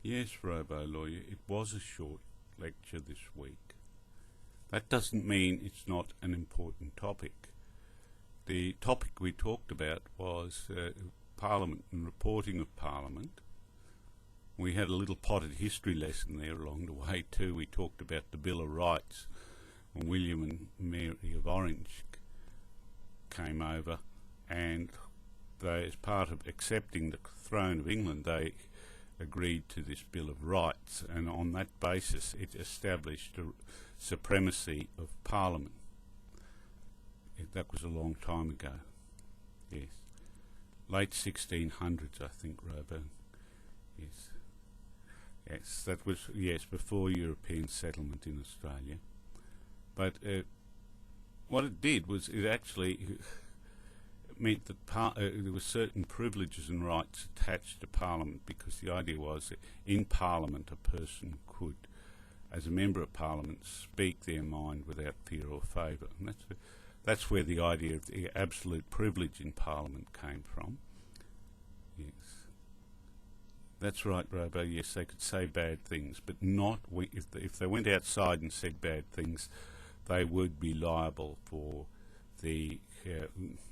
Yes, Robolawyer, it was a short lecture this week. That doesn't mean it's not an important topic. The topic we talked about was Parliament and reporting of Parliament. We had a little potted history lesson there along the way too. We talked about the Bill of Rights when William and Mary of Orange came over, and they, as part of accepting the throne of England, they agreed to this Bill of Rights, and on that basis it established a supremacy of Parliament. That was a long time ago. Yes, late 1600s, I think, Robo. Yes, yes, that was before European settlement in Australia. But what it did was it actually meant that there were certain privileges and rights attached to Parliament, because the idea was that in Parliament a person could, as a member of Parliament, speak their mind without fear or favour. And that's where the idea of the absolute privilege in Parliament came from. Yes, that's right, Robo. Yes, they could say bad things, but not if they went outside and said bad things, they would be liable for the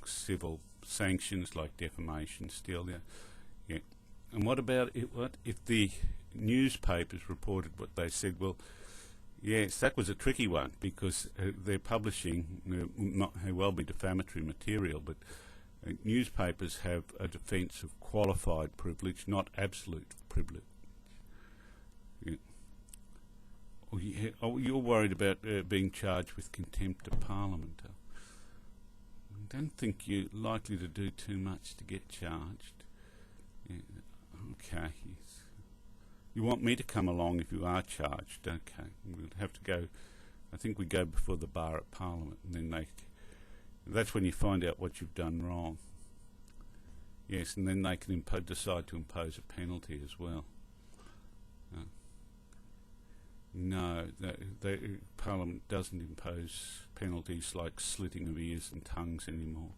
civil sanctions like defamation still. Yeah. And what about it? What if the newspapers reported what they said? Well, yes, that was a tricky one, because they're publishing may well be defamatory material, but newspapers have a defence of qualified privilege, not absolute privilege. Yeah. Oh, you're worried about being charged with contempt of Parliament. I don't think you're likely to do too much to get charged. Yeah. Okay. Yes. You want me to come along if you are charged? Okay. We'll have to go. I think we go before the bar at Parliament, and then that's when you find out what you've done wrong. Yes, and then they can decide to impose a penalty as well. No, Parliament doesn't impose penalties like slitting of ears and tongues anymore.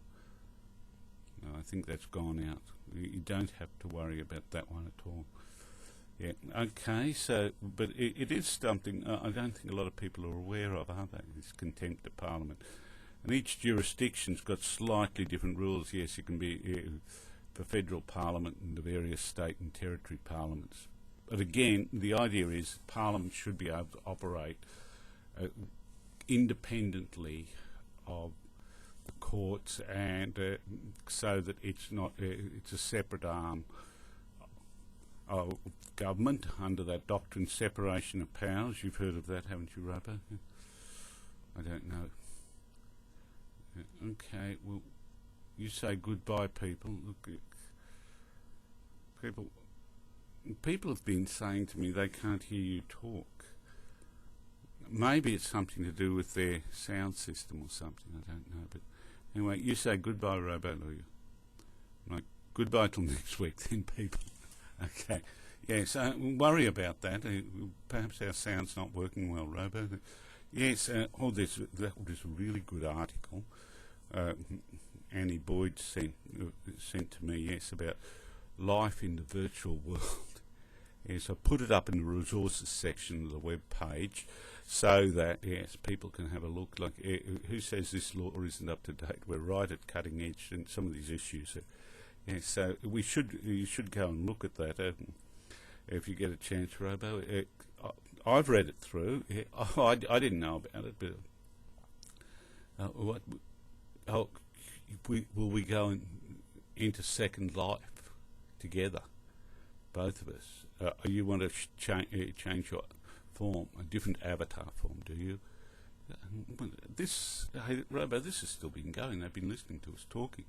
No, I think that's gone out. You don't have to worry about that one at all. Yeah, okay, so, but it is something I don't think a lot of people are aware of, are they, this contempt of Parliament. And each jurisdiction's got slightly different rules. Yes, it can be for federal Parliament and the various state and territory parliaments. But again, the idea is Parliament should be able to operate independently of the courts, and so that it's not it's a separate arm of government under that doctrine, separation of powers. You've heard of that, haven't you, Robo? I don't know. Okay, well, you say goodbye, people. Look, people have been saying to me they can't hear you talk. Maybe it's something to do with their sound system or something, I don't know. But anyway, you say goodbye, Robolawyer. Right, goodbye till next week then, people. Okay, yes, worry about that. Perhaps our sound's not working well, Robo. Yes, that was a really good article Annie Boyd sent to me, yes, about life in the virtual world. Yes, I put it up in the resources section of the web page so that, yes, people can have a look. Like, who says this law isn't up to date? We're right at cutting edge in some of these issues. Yes, so you should go and look at that if you get a chance, Robo. I've read it through. I didn't know about it, but will we go into Second Life together, both of us? You want to change your form, a different avatar form, do you? Hey, Robo, this has still been going. They've been listening to us talking.